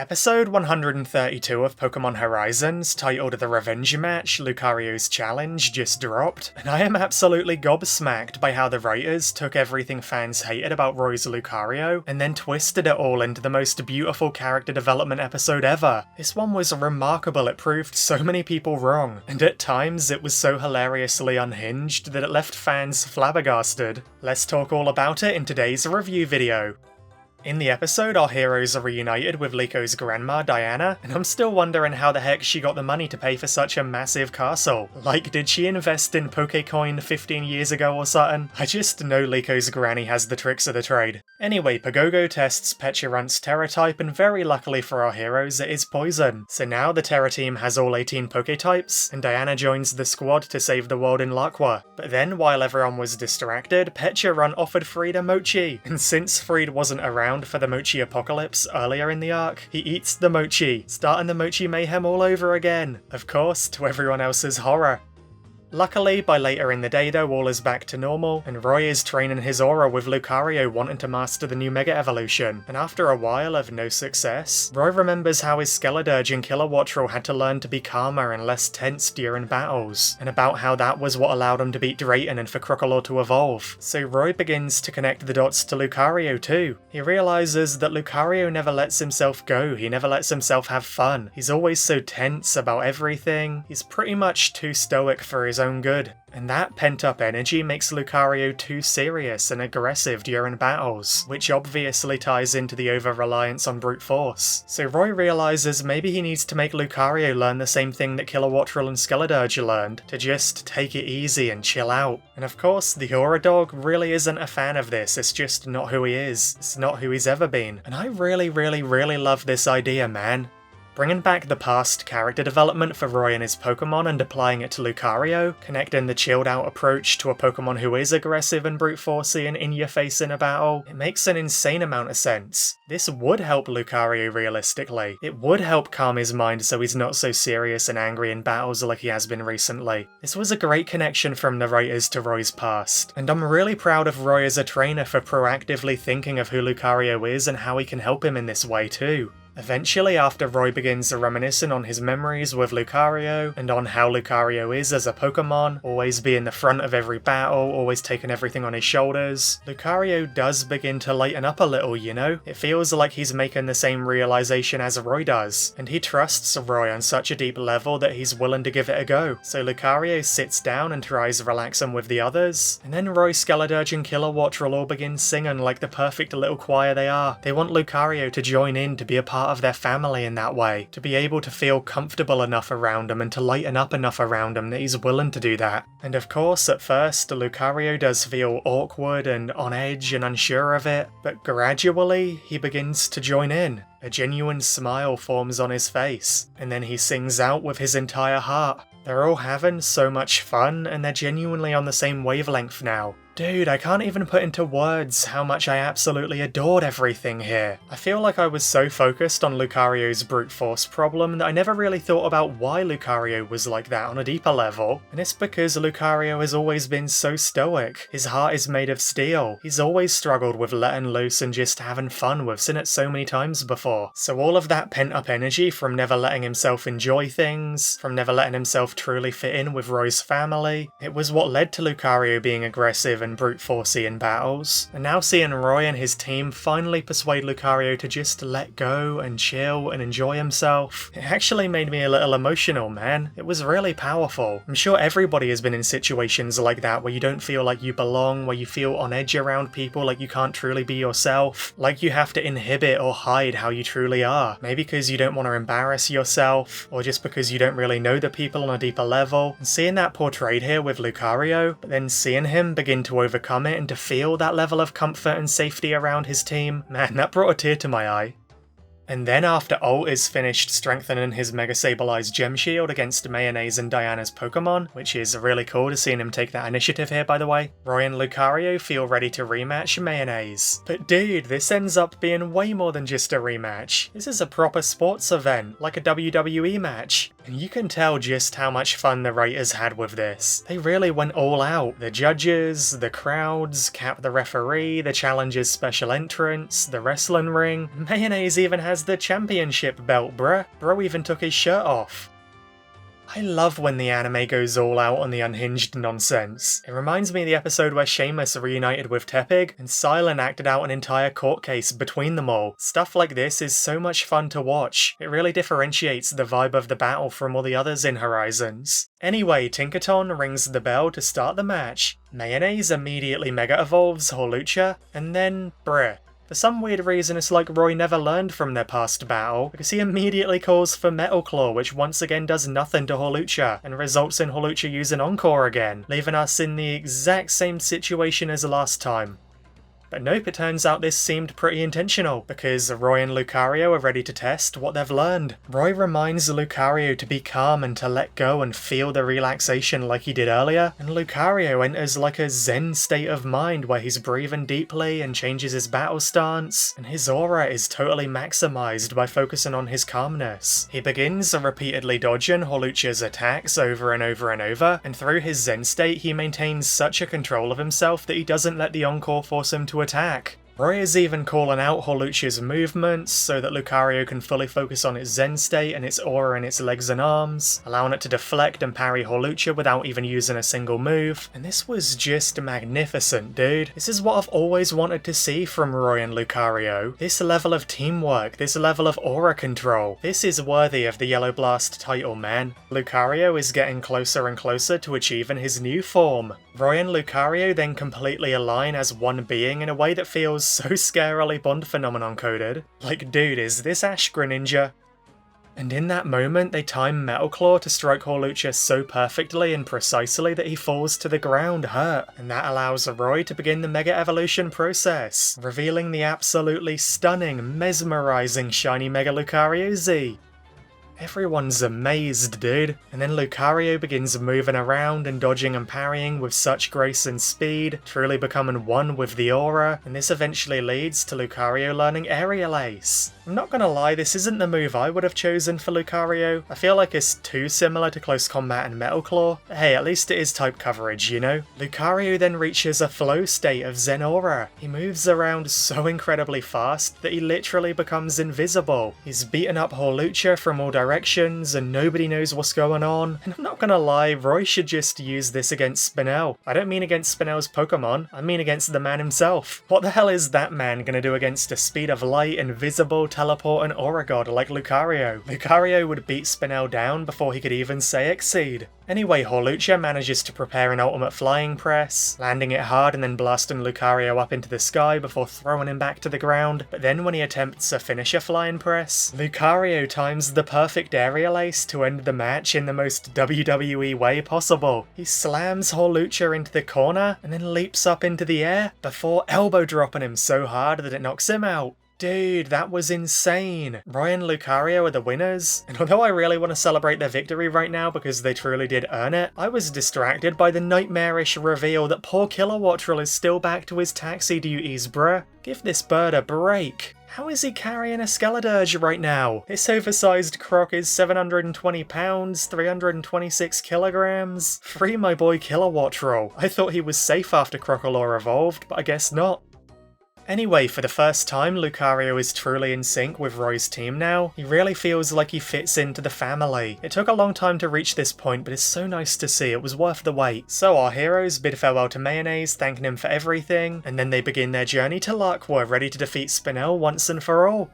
Episode 132 of Pokémon Horizons, titled The Revenge Match, Lucario's Challenge, just dropped, and I am absolutely gobsmacked by how the writers took everything fans hated about Roy's Lucario, and then twisted it all into the most beautiful character development episode ever. This one was remarkable, it proved so many people wrong, and at times it was so hilariously unhinged that it left fans flabbergasted. Let's talk all about it in today's review video. In the episode, our heroes are reunited with Liko's grandma, Diana, and I'm still wondering how the heck she got the money to pay for such a massive castle. Like, did she invest in Pokecoin 15 years ago or something? I just know Liko's granny has the tricks of the trade. Anyway, Pogogo tests Pecharunt's Terra type, and very luckily for our heroes, it is poison. So now the Terra team has all 18 Poketypes, and Diana joins the squad to save the world in Laqua. But then, while everyone was distracted, Pecharunt offered Friede mochi, and since Friede wasn't around for the mochi apocalypse earlier in the arc, he eats the mochi, starting the mochi mayhem all over again. Of course, to everyone else's horror. Luckily, by later in the day though, all is back to normal, and Roy is training his aura with Lucario wanting to master the new Mega Evolution, and after a while of no success, Roy remembers how his Skeledirge and Kilowattrel had to learn to be calmer and less tense during battles, and about how that was what allowed him to beat Drayton and for Crocodile to evolve. So Roy begins to connect the dots to Lucario too. He realizes that Lucario never lets himself go, he never lets himself have fun. He's always so tense about everything, he's pretty much too stoic for his own good. And that pent-up energy makes Lucario too serious and aggressive during battles, which obviously ties into the over-reliance on brute force. So Roy realizes maybe he needs to make Lucario learn the same thing that Kilowattrel and Skeledirge learned, to just take it easy and chill out. And of course, the Aura Dog really isn't a fan of this, it's just not who he is, it's not who he's ever been. And I really love this idea, man. Bringing back the past character development for Roy and his Pokemon and applying it to Lucario, connecting the chilled out approach to a Pokemon who is aggressive and brute forcey and in your face in a battle, it makes an insane amount of sense. This would help Lucario realistically. It would help calm his mind so he's not so serious and angry in battles like he has been recently. This was a great connection from the writers to Roy's past, and I'm really proud of Roy as a trainer for proactively thinking of who Lucario is and how he can help him in this way too. Eventually, after Roy begins reminiscing on his memories with Lucario, and on how Lucario is as a Pokemon, always being the front of every battle, always taking everything on his shoulders, Lucario does begin to lighten up a little, you know? It feels like he's making the same realization as Roy does, and he trusts Roy on such a deep level that he's willing to give it a go. So Lucario sits down and tries relaxing with the others, and then Roy, Skeledirge and Kilowattrel all begin singing like the perfect little choir they are. They want Lucario to join in, to be a part of their family in that way, to be able to feel comfortable enough around him and to lighten up enough around him that he's willing to do that. And of course, at first, Lucario does feel awkward and on edge and unsure of it, but gradually he begins to join in. A genuine smile forms on his face, and then he sings out with his entire heart. They're all having so much fun, and they're genuinely on the same wavelength now. Dude, I can't even put into words how much I absolutely adored everything here. I feel like I was so focused on Lucario's brute force problem that I never really thought about why Lucario was like that on a deeper level. And it's because Lucario has always been so stoic. His heart is made of steel. He's always struggled with letting loose and just having fun. We've seen it so many times before. So all of that pent-up energy from never letting himself enjoy things, from never letting himself truly fit in with Roy's family, it was what led to Lucario being aggressive and brute forcey in battles. And now seeing Roy and his team finally persuade Lucario to just let go and chill and enjoy himself, it actually made me a little emotional, man. It was really powerful. I'm sure everybody has been in situations like that where you don't feel like you belong, where you feel on edge around people, like you can't truly be yourself, like you have to inhibit or hide how you truly are. Maybe because you don't want to embarrass yourself, or just because you don't really know the people on a deeper level. And seeing that portrayed here with Lucario, but then seeing him begin to overcome it and to feel that level of comfort and safety around his team, man, that brought a tear to my eye. And then after Ult is finished strengthening his Mega Sableye Gem Shield against Mayonnaise and Diana's Pokemon, which is really cool to see him take that initiative here by the way, Roy and Lucario feel ready to rematch Mayonnaise. But dude, this ends up being way more than just a rematch. This is a proper sports event, like a WWE match. And you can tell just how much fun the writers had with this. They really went all out. The judges, the crowds, Cap the referee, the challenger's special entrance, the wrestling ring. Mayonnaise even has has the championship belt, bruh. Bro even took his shirt off. I love when the anime goes all out on the unhinged nonsense. It reminds me of the episode where Seamus reunited with Tepig, and Silent acted out an entire court case between them all. Stuff like this is so much fun to watch. It really differentiates the vibe of the battle from all the others in Horizons. Anyway, Tinkaton rings the bell to start the match. Mayonnaise immediately Mega Evolves Hawlucha, and then bruh. For some weird reason, it's like Roy never learned from their past battle, because he immediately calls for Metal Claw, which once again does nothing to Hawlucha, and results in Hawlucha using Encore again, leaving us in the exact same situation as last time. But nope, it turns out this seemed pretty intentional, because Roy and Lucario are ready to test what they've learned. Roy reminds Lucario to be calm and to let go and feel the relaxation like he did earlier, and Lucario enters like a zen state of mind where he's breathing deeply and changes his battle stance, and his aura is totally maximized by focusing on his calmness. He begins repeatedly dodging Hawlucha's attacks over and over and over, and through his zen state he maintains such a control of himself that he doesn't let the Encore force him to attack. Roy is even calling out Hawlucha's movements so that Lucario can fully focus on its zen state and its aura in its legs and arms, allowing it to deflect and parry Hawlucha without even using a single move. And this was just magnificent, dude. This is what I've always wanted to see from Roy and Lucario. This level of teamwork, this level of aura control. This is worthy of the Yellow Blast title, man. Lucario is getting closer and closer to achieving his new form. Roy and Lucario then completely align as one being in a way that feels so scarily Bond phenomenon coded. Like, dude, is this Ash Greninja? And in that moment, they time Metal Claw to strike Hawlucha so perfectly and precisely that he falls to the ground hurt, and that allows Roy to begin the Mega Evolution process, revealing the absolutely stunning, mesmerizing shiny Mega Lucario Z. Everyone's amazed, dude. And then Lucario begins moving around and dodging and parrying with such grace and speed, truly becoming one with the aura, and this eventually leads to Lucario learning Aerial Ace. I'm not gonna lie, this isn't the move I would have chosen for Lucario. I feel like it's too similar to Close Combat and Metal Claw, but hey, at least it is type coverage, you know? Lucario then reaches a flow state of Zen Aura. He moves around so incredibly fast that he literally becomes invisible. He's beaten up Hawlucha from all directions and nobody knows what's going on. And I'm not gonna lie, Roy should just use this against Spinel. I don't mean against Spinel's Pokemon, I mean against the man himself. What the hell is that man gonna do against a speed of light, invisible, teleport and aura god like Lucario? Lucario would beat Spinel down before he could even say Exceed. Anyway, Hawlucha manages to prepare an ultimate flying press, landing it hard and then blasting Lucario up into the sky before throwing him back to the ground, but then when he attempts a finisher flying press, Lucario times the perfect aerial ace to end the match in the most WWE way possible. He slams Hawlucha into the corner and then leaps up into the air before elbow dropping him so hard that it knocks him out. Dude, that was insane. Roy and Lucario are the winners, and although I really want to celebrate their victory right now because they truly did earn it, I was distracted by the nightmarish reveal that poor Kilowattrel is still back to his taxi duties, bruh. Give this bird a break. How is he carrying a Skeledirge right now? This oversized croc is 720 pounds, 326 kilograms. Free my boy Kilowattrel. I thought he was safe after Crocodile evolved, but I guess not. Anyway, for the first time, Lucario is truly in sync with Roy's team now. He really feels like he fits into the family. It took a long time to reach this point, but it's so nice to see. It was worth the wait. So our heroes bid farewell to Mayonnaise, thanking him for everything, and then they begin their journey to Lurkwar, ready to defeat Spinel once and for all.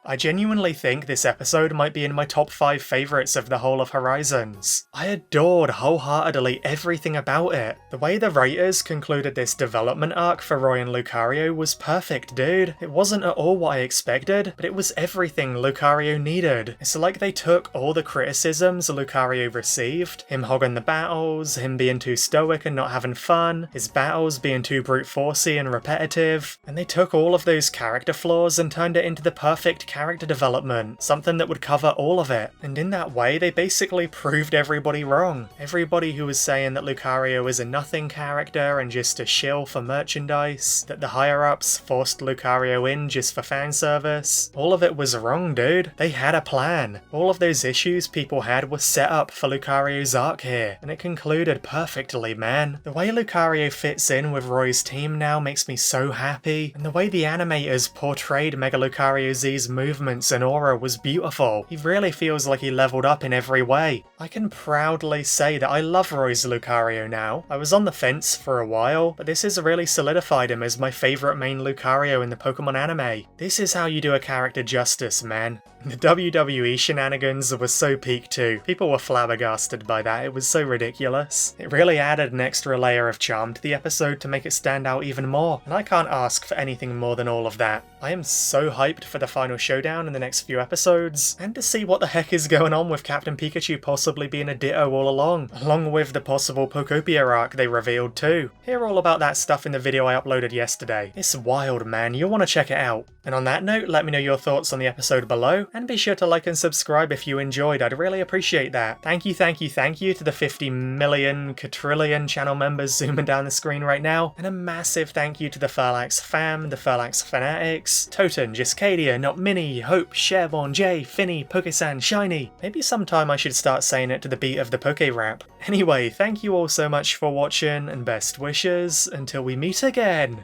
I genuinely think this episode might be in my top 5 favourites of the whole of Horizons. I adored wholeheartedly everything about it. The way the writers concluded this development arc for Roy and Lucario was perfect, dude. It wasn't at all what I expected, but it was everything Lucario needed. It's like they took all the criticisms Lucario received, him hogging the battles, him being too stoic and not having fun, his battles being too brute forcey and repetitive, and they took all of those character flaws and turned it into the perfect character development, something that would cover all of it. And in that way, they basically proved everybody wrong. Everybody who was saying that Lucario is a nothing character and just a shill for merchandise, that the higher-ups forced Lucario in just for fan service, all of it was wrong, dude. They had a plan. All of those issues people had were set up for Lucario's arc here, and it concluded perfectly, man. The way Lucario fits in with Roy's team now makes me so happy, and the way the animators portrayed Mega Lucario Z's movements and aura was beautiful. He really feels like he leveled up in every way. I can proudly say that I love Roy's Lucario now. I was on the fence for a while, but this has really solidified him as my favourite main Lucario in the Pokemon anime. This is how you do a character justice, man. The WWE shenanigans was so peak too. People were flabbergasted by that, it was so ridiculous. It really added an extra layer of charm to the episode to make it stand out even more, and I can't ask for anything more than all of that. I am so hyped for the final showdown in the next few episodes, and to see what the heck is going on with Captain Pikachu possibly being a Ditto all along with the possible Pokopia arc they revealed too. Hear all about that stuff in the video I uploaded yesterday. It's wild, man, you'll want to check it out. And on that note, let me know your thoughts on the episode below, and be sure to like and subscribe if you enjoyed, I'd really appreciate that. Thank you to the 50 million quadrillion channel members zooming down the screen right now, and a massive thank you to the Ferlax fam, the Ferlax fanatics, Toten, Giscadia, Not Mini, Hope, Sherborn, Jay, Finny, Pokesan, Shiny. Maybe sometime I should start saying it to the beat of the Poke rap. Anyway, thank you all so much for watching, and best wishes until we meet again!